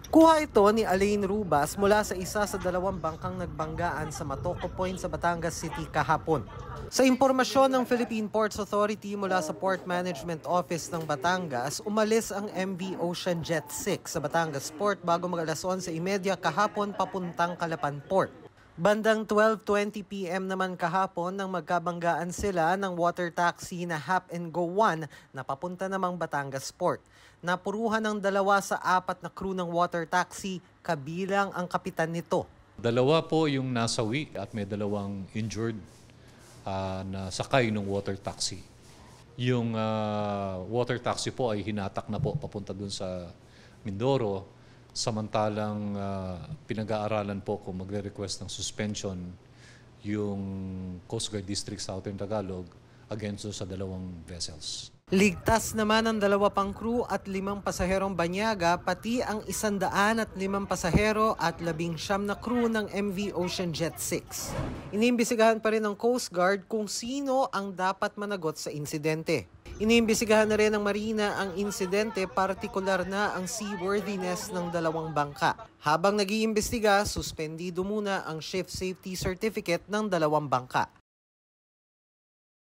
Kuha ito ni Alain Rubas mula sa isa sa dalawang bangkang nagbanggaan sa Matoco Point sa Batangas City kahapon. Sa impormasyon ng Philippine Ports Authority mula sa Port Management Office ng Batangas, umalis ang MV Ocean Jet 6 sa Batangas Port bago mag-alas 11:30 kahapon papuntang Calapan Port. Bandang 12:20 PM naman kahapon nang magkabanggaan sila ng water taxi na Hap and Go 1 na papunta namang Batangas Port. Napuruhan ng 2 sa 4 na crew ng water taxi, kabilang ang kapitan nito. Dalawa po yung nasawi at may 2 injured na sakay ng water taxi. Yung water taxi po ay hinatak na po papunta dun sa Mindoro. Samantalang pinag-aaralan po kung magre-request ng suspension yung Coast Guard District Southern Tagalog against sa 2 vessels. Ligtas naman ang 2 pang crew at 5 pasaherong banyaga, pati ang 105 pasahero at 19 na crew ng MV Ocean Jet 6. Iniimbestigahan pa rin ng Coast Guard kung sino ang dapat managot sa insidente. Iniimbestigahan na rin ng Marina ang insidente, partikular na ang seaworthiness ng 2 bangka. Habang nag-iimbestiga, suspendido muna ang Ship Safety Certificate ng 2 bangka.